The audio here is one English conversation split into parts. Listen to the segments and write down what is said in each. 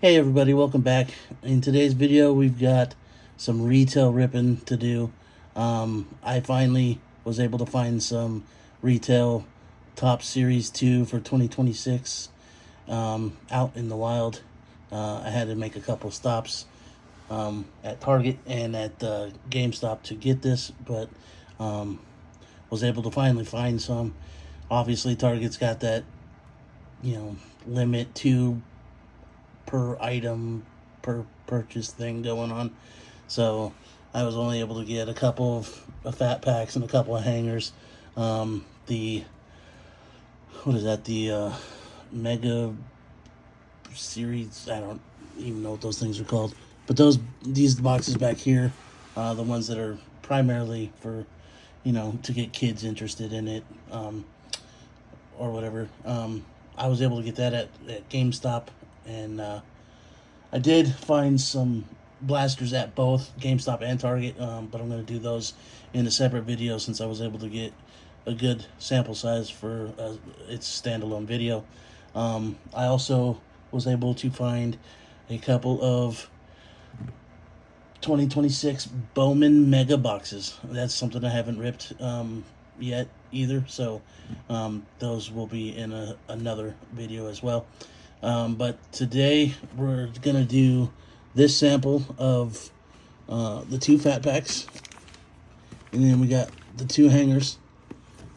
Hey everybody, welcome back. In today's video, we've got some retail ripping to do. I finally was able to find some retail Topps Series 2 for 2026 out in the wild. I had to make a couple stops at Target and at GameStop to get this, but was able to finally find some. Obviously, Target's got that, limit to per item per purchase thing going on, so I was only able to get a couple of fat packs and a couple of hangers. The Mega Series, I don't even know what those things are called, but these boxes back here, the ones that are primarily for to get kids interested in it, or whatever. I was able to get that at GameStop. And I did find some blasters at both GameStop and Target, but I'm going to do those in a separate video since I was able to get a good sample size for its standalone video. I also was able to find a couple of 2026 Bowman Mega boxes. That's something I haven't ripped yet either, so those will be in another video as well. But today we're gonna do this sample of the 2 fat packs, and then we got the 2 hangers,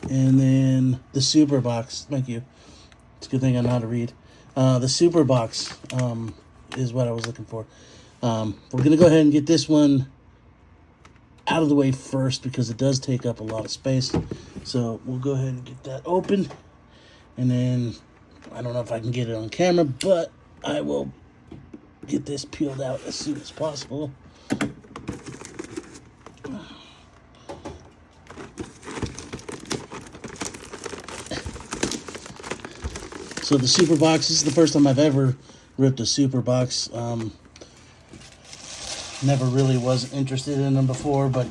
and then the super box. Thank you. It's a good thing I know how to read. The super box is what I was looking for. We're gonna go ahead and get this one out of the way first because it does take up a lot of space. So we'll go ahead and get that open, and then I don't know if I can get it on camera, but I will get this peeled out as soon as possible. So the super box, this is the first time I've ever ripped a super box. Never really was interested in them before, but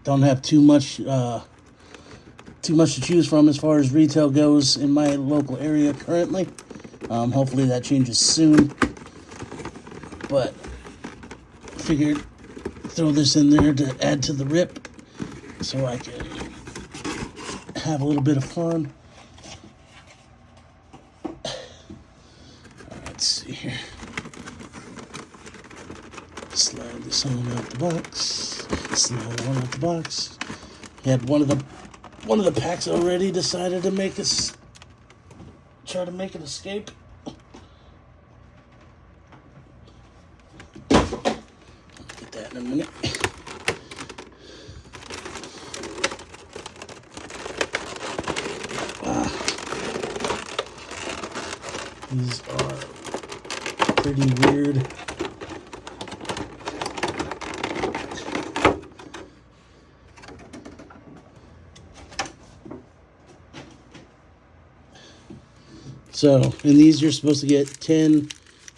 don't have too much to choose from as far as retail goes in my local area currently. Hopefully that changes soon, but figured throw this in there to add to the rip so I can have a little bit of fun. Let's see here. Slide this on out the box. Slide one out the box. Had one of the packs already decided to try to make an escape. Get that in a minute. These are pretty weird. So, in these you're supposed to get 10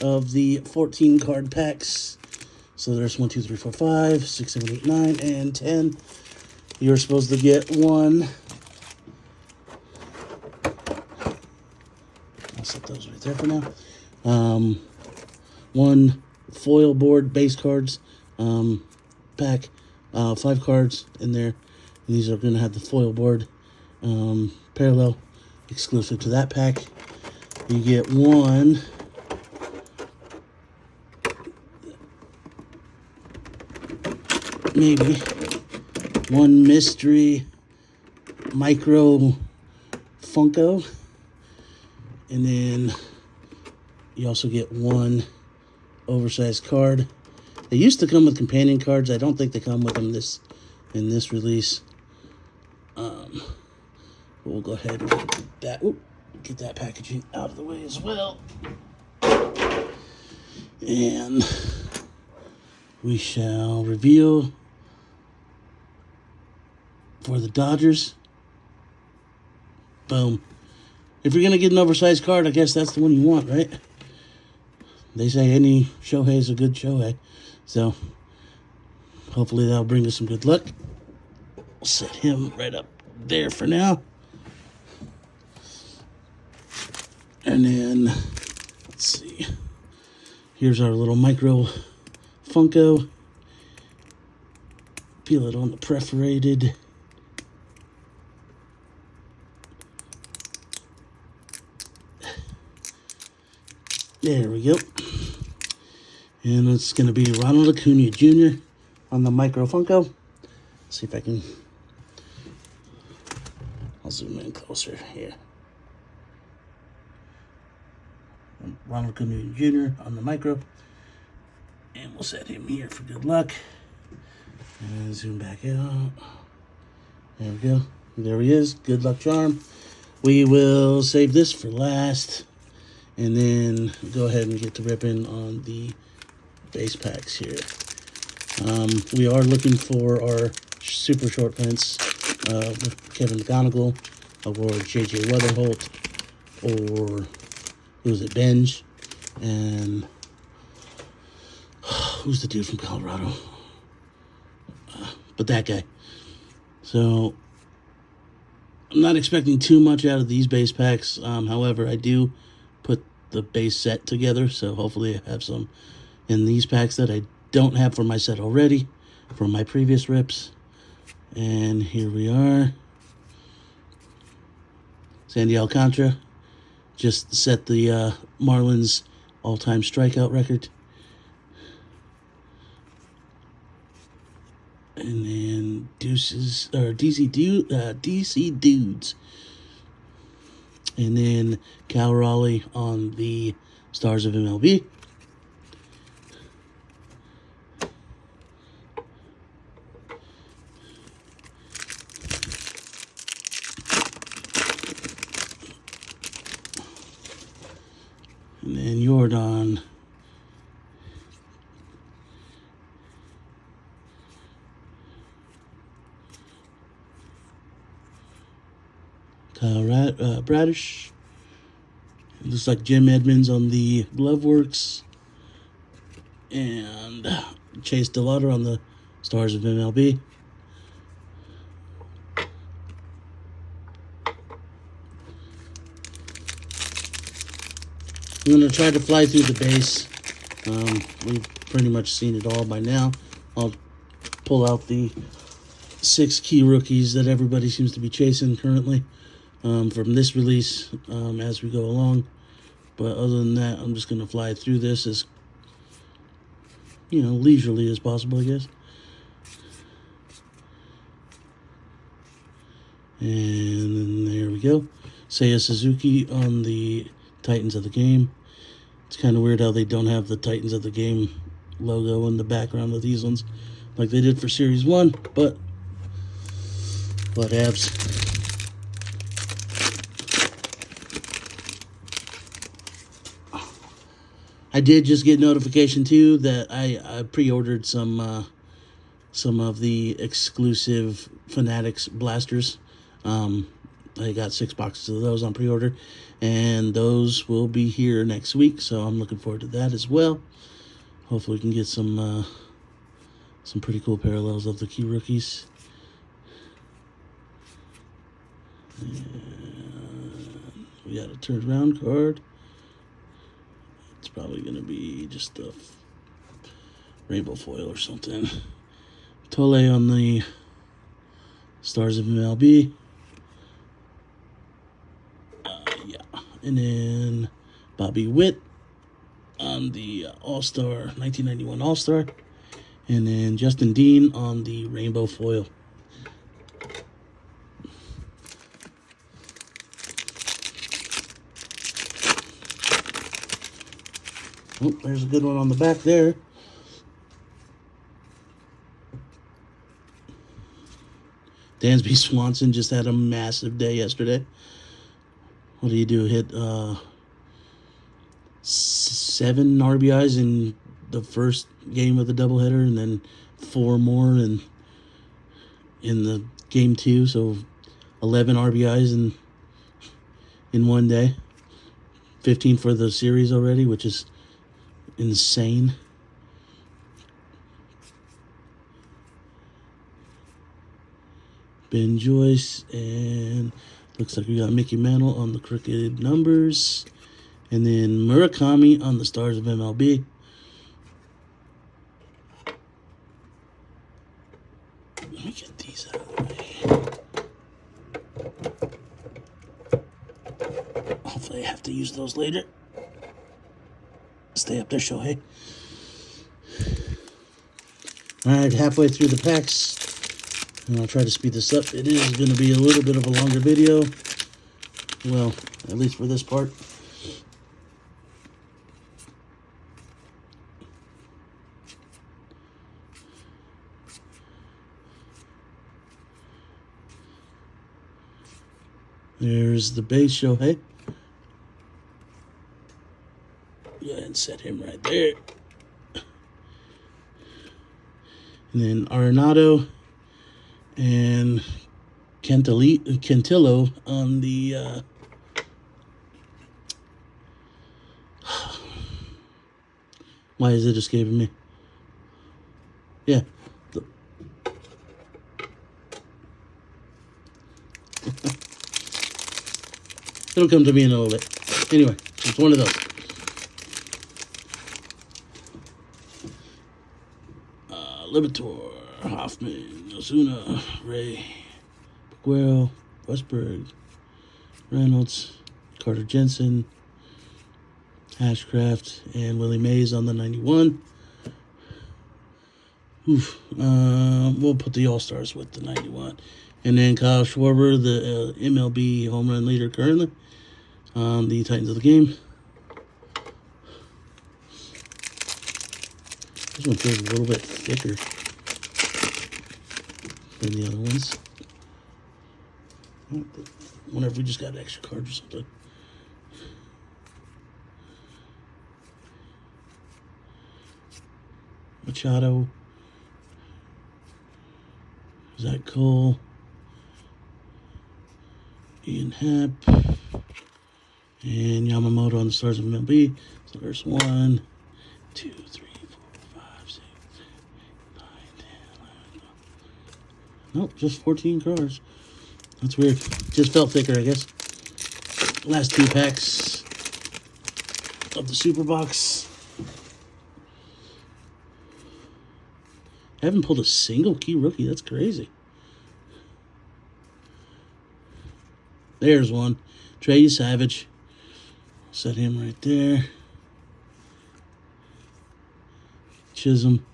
of the 14 card packs. So there's 1, 2, 3, 4, 5, 6, 7, 8, 9, and 10. You're supposed to get one. I'll set those right there for now. One foil board base cards pack. 5 cards in there. And these are going to have the foil board parallel exclusive to that pack. You get one mystery micro Funko, and then you also get one oversized card. They used to come with companion cards. I don't think they come with them in this release. We'll go ahead and get that packaging out of the way as well. And we shall reveal for the Dodgers. Boom. If you're going to get an oversized card, I guess that's the one you want, right? They say any Shohei is a good Shohei. So hopefully that'll bring us some good luck. We'll set him right up there for now. And then Here's our little micro Funko. Peel it on the perforated. There we go. And it's going to be Ronald Acuna Jr. on the micro Funko. See if I can... I'll zoom in closer here. Ronald Acuna Jr. on the micro. And we'll set him here for good luck. And zoom back out. There we go. There he is. Good luck charm. We will save this for last. And then go ahead and get to ripping on the base packs here. We are looking for our super short prints with Kevin McGonigal or J.J. Weatherholt or who's it, Benj, and who's the dude from Colorado? But that guy. So I'm not expecting too much out of these base packs. However, I do put the base set together, so hopefully I have some in these packs that I don't have for my set already from my previous rips. And here we are. Sandy Alcantara just set the Marlins all-time strikeout record. And then DC Dudes. And then Cal Raleigh on the Stars of MLB. And then Jordan. Kyle Bradish. It looks like Jim Edmonds on the Gloveworks. And Chase DeLauder on the Stars of MLB. I'm going to try to fly through the base. We've pretty much seen it all by now. I'll pull out the 6 key rookies that everybody seems to be chasing currently from this release as we go along. But other than that, I'm just going to fly through this as, leisurely as possible, I guess. And there we go. Seiya Suzuki on the Titans of the Game. It's kind of weird how they don't have the Titans of the Game logo in the background of these ones like they did for Series 1, but whatevs. I did just get notification too that I pre-ordered some of the exclusive Fanatics blasters. I got 6 boxes of those on pre-order, and those will be here next week, so I'm looking forward to that as well. Hopefully we can get some pretty cool parallels of the key rookies. And we got a turned around card. It's probably going to be just a rainbow foil or something. Tole on the Stars of MLB. And then Bobby Witt on the All-Star, 1991 All-Star. And then Justin Dean on the rainbow foil. Oh, there's a good one on the back there. Dansby Swanson just had a massive day yesterday. What do you do? Hit 7 RBIs in the first game of the doubleheader, and then 4 more in the game 2. So 11 RBIs in one day. 15 for the series already, which is insane. Ben Joyce, and looks like we got Mickey Mantle on the crooked numbers. And then Murakami on the Stars of MLB. if I have to use those later. Stay up there, Shohei. Alright, halfway through the packs. And I'll try to speed this up. It is going to be a little bit of a longer video. Well, at least for this part. There's the base Shohei. Go ahead and set him right there. And then Arenado and Cantillo on the why is it escaping me? Yeah. It'll come to me in a little bit. Anyway, it's one of those. Liberatore, Hoffman, Ozuna, Ray, Guerrero, Westberg, Reynolds, Carter Jensen, Ashcraft, and Willie Mays on the 91. We'll put the All-Stars with the 91. And then Kyle Schwarber, the MLB home run leader currently on the Titans of the game. This one feels a little bit thicker than the other ones. I wonder if we just got extra cards or something. Machado. Zach Cole. Ian Happ. And Yamamoto on the Stars of MLB. So there's 1, 2, 3. Nope, just 14 cards. That's weird. Just felt thicker, I guess. Last 2 packs of the Super Box. I haven't pulled a single key rookie. That's crazy. There's one. Trey Savage. Set him right there. Chisholm.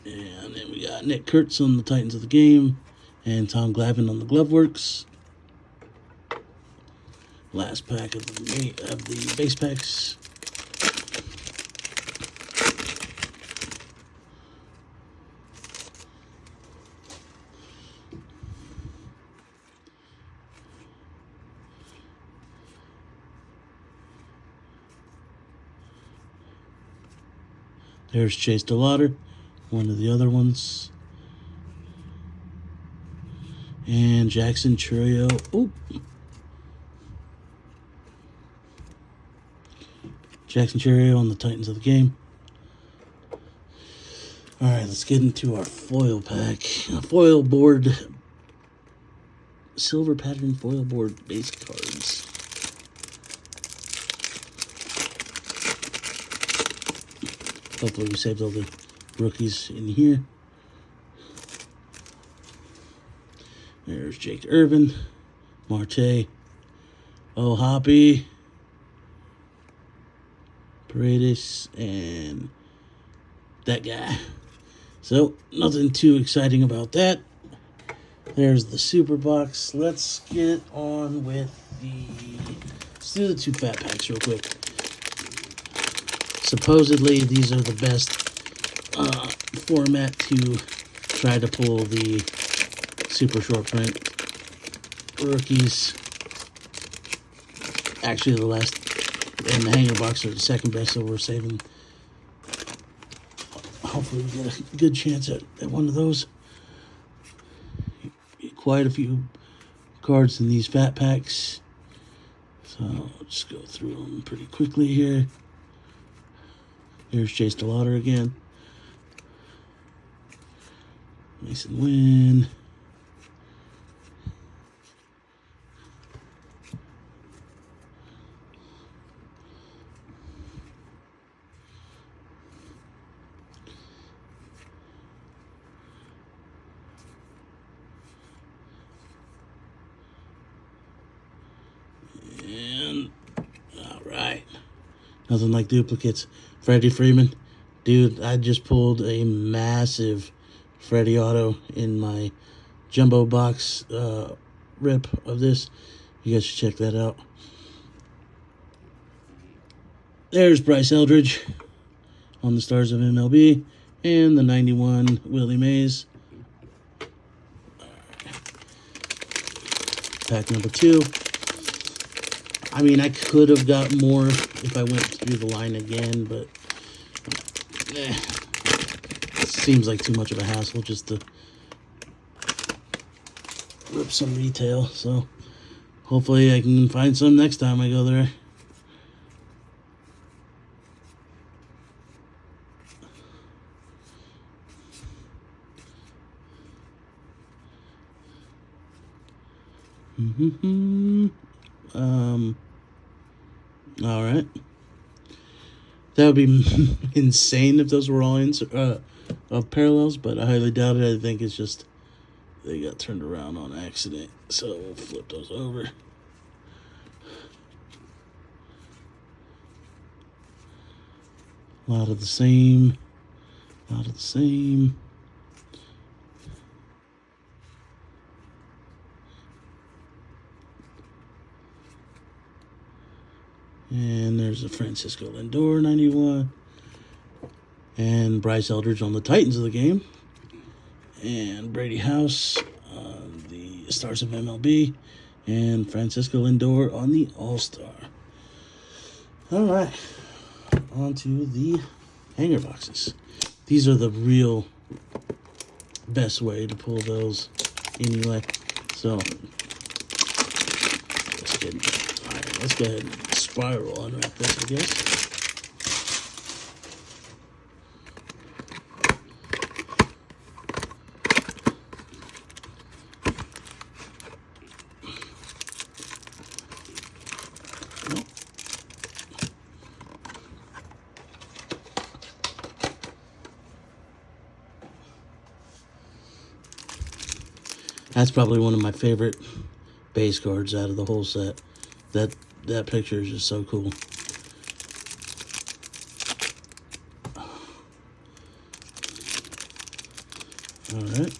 And then we got Nick Kurtz on the Titans of the game. And Tom Glavine on the Gloveworks. Last pack of the base packs. There's Chase DeLauder, one of the other ones. And Jackson Chourio. Oh. Jackson Chourio on the Titans of the game. All right, let's get into our foil pack. Foil board. Silver pattern foil board base cards. Hopefully we saved all the rookies in here. There's Jake Irvin, Marte, Hoppy, Paredes, and that guy. So, nothing too exciting about that. There's the Super Box. Let's get on with let's do the 2 fat packs real quick. Supposedly, these are the best format to try to pull the super short print rookies. Actually, the last and the hanger box are the second best, so we're saving. Hopefully, we get a good chance at one of those. Quite a few cards in these fat packs, so I'll just go through them pretty quickly here. Here's Chase DeLauder again. Mason Wynn. Nothing like duplicates. Freddie Freeman. Dude, I just pulled a massive Freddie auto in my jumbo box rip of this. You guys should check that out. There's Bryce Eldridge on the Stars of MLB. And the 91 Willie Mays. Pack number 2. I mean, I could have got more if I went through the line again, but it seems like too much of a hassle just to rip some retail. So hopefully I can find some next time I go there. All right. That would be insane if those were all of parallels, but I highly doubt it. I think it's just they got turned around on accident. So we'll flip those over. A lot of the same. A lot of the same. And there's a Francisco Lindor 91. And Bryce Eldridge on the Titans of the game. And Brady House on the Stars of MLB. And Francisco Lindor on the All-Star. All right. On to the hanger boxes. These are the real best way to pull those anyway. So, let's go ahead and spiral unwrap this, I guess. That's probably one of my favorite base cards out of the whole set. That picture is just so cool. Alright.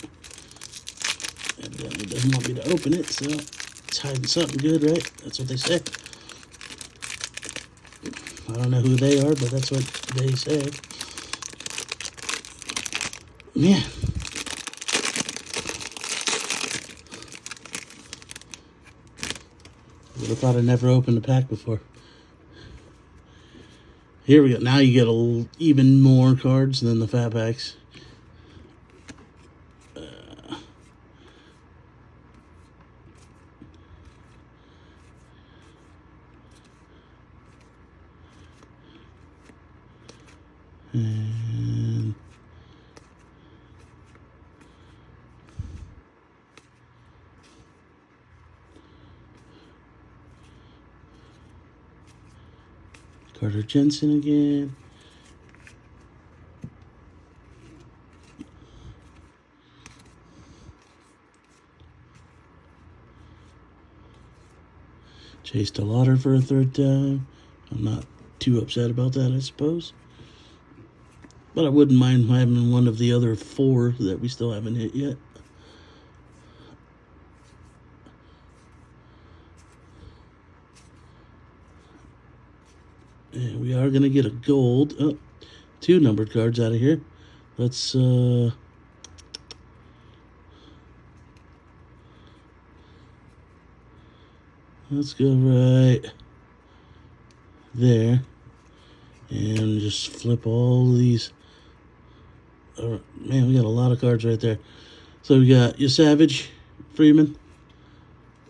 Evidently doesn't want me to open it, so it's hiding something good, right? That's what they say. I don't know who they are, but that's what they say. Man. Would have thought I never opened a pack before. Here we go. Now you get even more cards than the fat packs. And Carter Jensen again. Chase DeLauder for a third time. I'm not too upset about that, I suppose. But I wouldn't mind having one of the other 4 that we still haven't hit yet. And we are going to get a gold. Oh, 2 numbered cards out of here. Let's go right there. And just flip all these. Man, we got a lot of cards right there. So we got Yesavage, Freeman.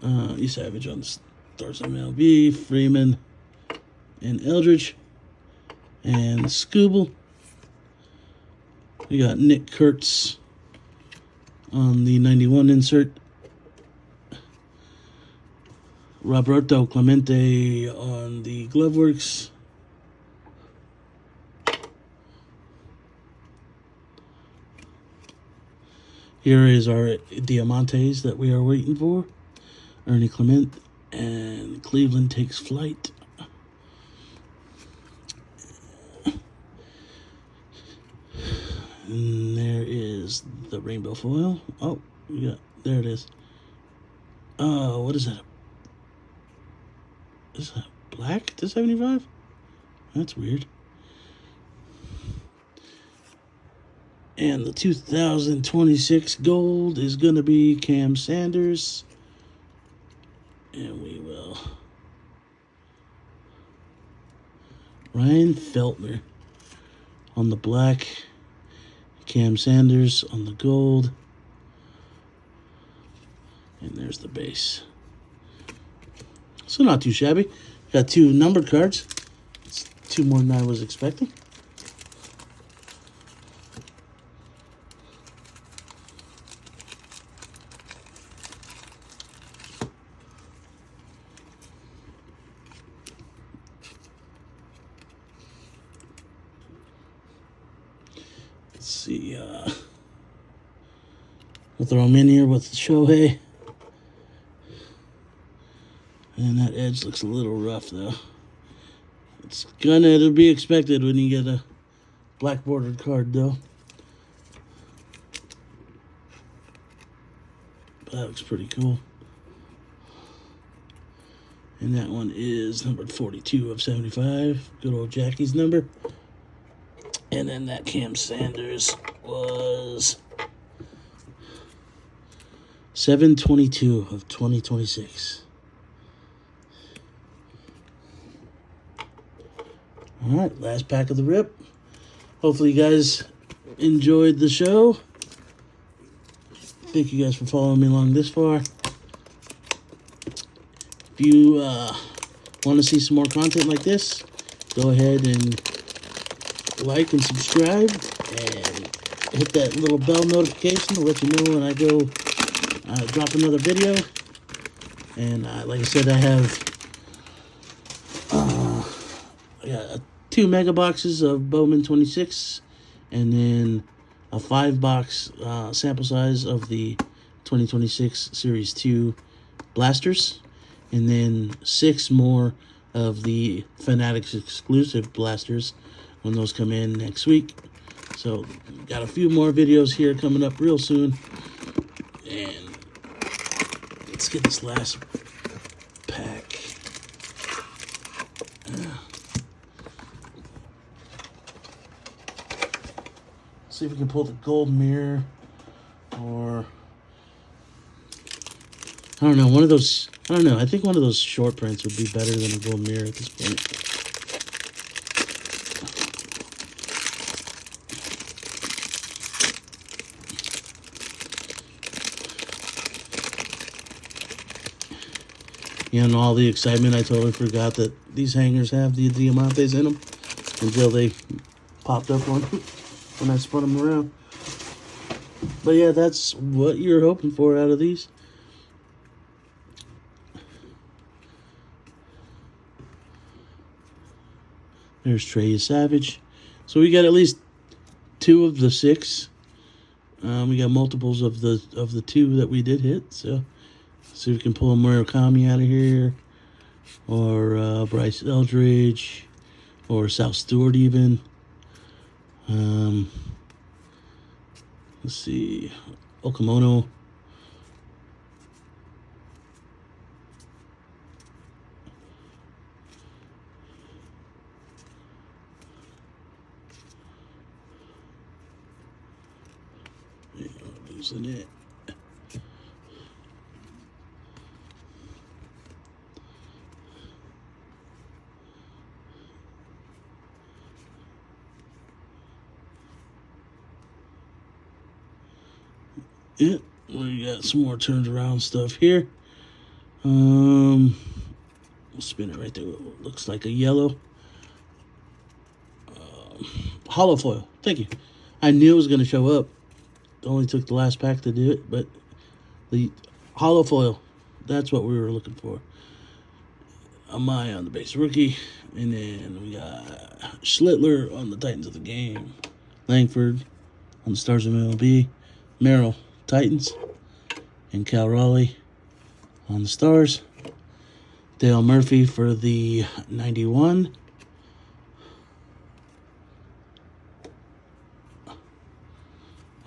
Yesavage on the Stars of MLB, Freeman, and Eldridge, and Skubal. We got Nick Kurtz on the 91 insert. Roberto Clemente on the Gloveworks. Here is our Diamantes that we are waiting for. Ernie Clement and Cleveland takes flight. is the rainbow foil. Oh, yeah, there it is. Oh, what is that? Is that black to 75? That's weird. And the 2026 gold is going to be Cam Sanders. And we will. Ryan Feltner on the black. Cam Sanders on the gold. And there's the base. So not too shabby. Got 2 numbered cards. It's 2 more than I was expecting. Let's see. We'll throw them in here with the Shohei. And that edge looks a little rough, though. It'll be expected when you get a black bordered card, though. But that looks pretty cool. And that one is numbered 42 of 75. Good old Jackie's number. And then that Cam Sanders was 7/22 of 2026. All right, last pack of the rip. Hopefully you guys enjoyed the show. Thank you guys for following me along this far. If you want to see some more content like this, go ahead and like and subscribe and hit that little bell notification to let you know when I go drop another video. And like I said, I have 2 mega boxes of Bowman 26 and then a 5-box sample size of the 2026 Series 2 blasters, and then 6 more of the Fanatics exclusive blasters when those come in next week. So got a few more videos here coming up real soon. And let's get this last pack. See if we can pull the gold mirror, or I don't know, one of those. I don't know. I think one of those short prints would be better than a gold mirror at this point. You know, all the excitement, I totally forgot that these hangers have the Diamantes in them until they popped up one when I spun them around. But yeah, that's what you're hoping for out of these. There's Trey Savage. So we got at least 2 of the 6. We got multiples of the 2 that we did hit. So see if we can pull a Murakami out of here, or Bryce Eldridge, or South Stewart even. Let's see, Okamoto. Yeah, losing it. Yeah, we got some more turned around stuff here. We'll spin it right there. It looks like a yellow. Hollow foil. Thank you. I knew it was going to show up. It only took the last pack to do it, but the hollow foil, that's what we were looking for. Amaya on the base rookie. And then we got Schlittler on the Titans of the game. Langford on the Stars of MLB. Merrill, Titans. And Cal Raleigh on the Stars. Dale Murphy for the 91.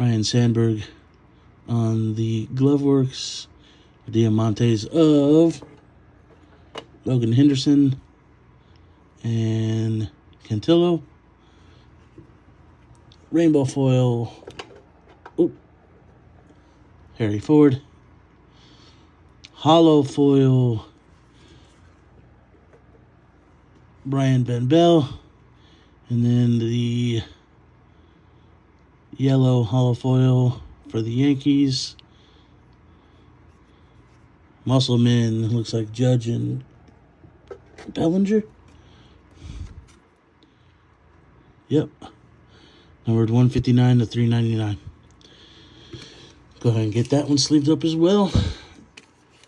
Ryan Sandberg on the glove works. Diamantes of Logan Henderson and Cantillo. Rainbow foil. Harry Ford. Hollow foil. Brian Ben Bell. And then the yellow hollow foil for the Yankees. Muscleman, looks like Judge and Bellinger. Yep. Numbered 159 to 399. Go ahead and get that one sleeved up as well.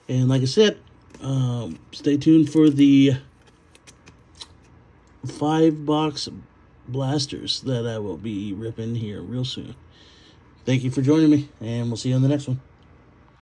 And like I said, stay tuned for the 5-box blasters that I will be ripping here real soon. Thank you for joining me, and we'll see you on the next one.